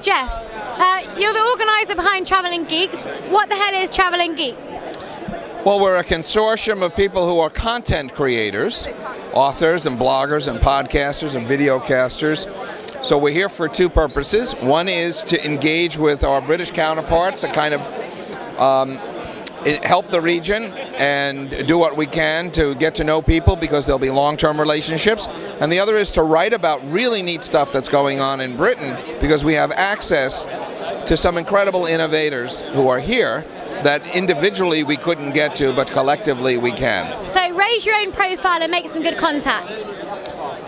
Jeff, you're the organizer behind Traveling Geeks. What the hell is Traveling Geeks? Well, we're a consortium of people who are content creators, authors and bloggers and podcasters and videocasters. So we're here for two purposes. One is to engage with our British counterparts, to kind of help the region and do what we can to get to know people, because there'll be long-term relationships. And the other is to write about really neat stuff that's going on in Britain, because we have access to some incredible innovators who are here that individually we couldn't get to, but collectively we can. So raise your own profile and make some good contacts.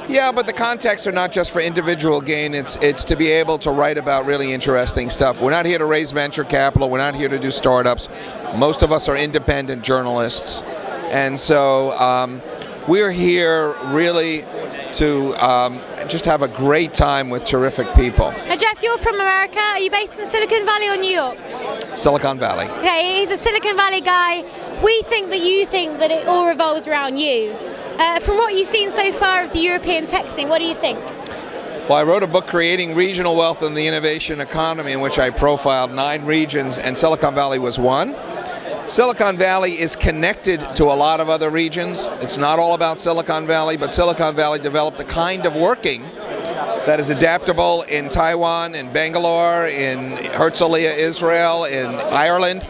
Yeah, but the contacts are not just for individual gain, it's to be able to write about really interesting stuff. We're not here to raise venture capital, we're not here to do startups. Most of us are independent journalists. And so we're here really to just have a great time with terrific people. Now, Jeff, you're from America. Are you based in Silicon Valley or New York? Silicon Valley. Okay, he's a Silicon Valley guy. We think that you think that it all revolves around you. From what you've seen so far of the European tech scene, what do you think? Well, I wrote a book, Creating Regional Wealth in the Innovation Economy, in which I profiled 9 regions, and Silicon Valley was one. Silicon Valley is connected to a lot of other regions. It's not all about Silicon Valley, but Silicon Valley developed a kind of working that is adaptable in Taiwan, in Bangalore, in Herzliya, Israel, in Ireland.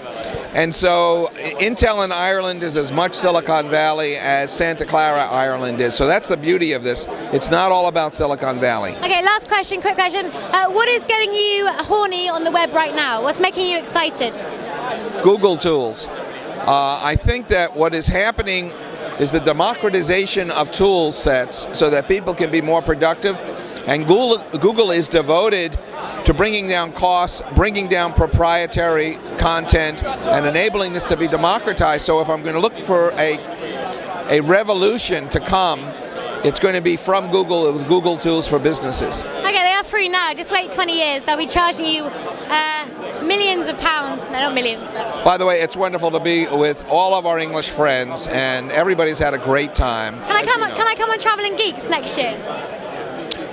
And so Intel in Ireland is as much Silicon Valley as Santa Clara, Ireland is. So that's the beauty of this. It's not all about Silicon Valley. Okay, last question, quick question. What is getting you horny on the web right now? What's making you excited? Google tools. I think that what is happening is the democratization of tool sets so that people can be more productive. And Google is devoted to bringing down costs, bringing down proprietary content, and enabling this to be democratized. So if I'm going to look for a revolution to come, it's going to be from Google with Google tools for businesses. Okay, they are free now. Just wait 20 years. They'll be charging you millions of pounds. No, not millions. But... By the way, it's wonderful to be with all of our English friends, and everybody's had a great time. Can I come on Traveling Geeks next year?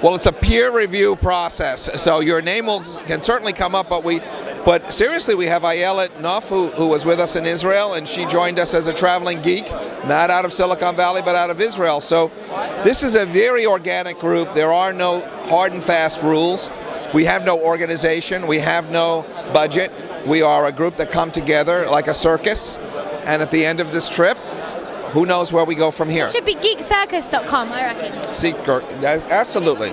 Well, it's a peer review process, so your name can certainly come up, but seriously, we have Ayelet Nof, who was with us in Israel, and she joined us as a traveling geek, not out of Silicon Valley, but out of Israel. So this is a very organic group. There are no hard and fast rules. We have no organization. We have no budget. We are a group that come together like a circus, and at the end of this trip, who knows where we go from here? It should be geekcircus.com, I reckon. Absolutely.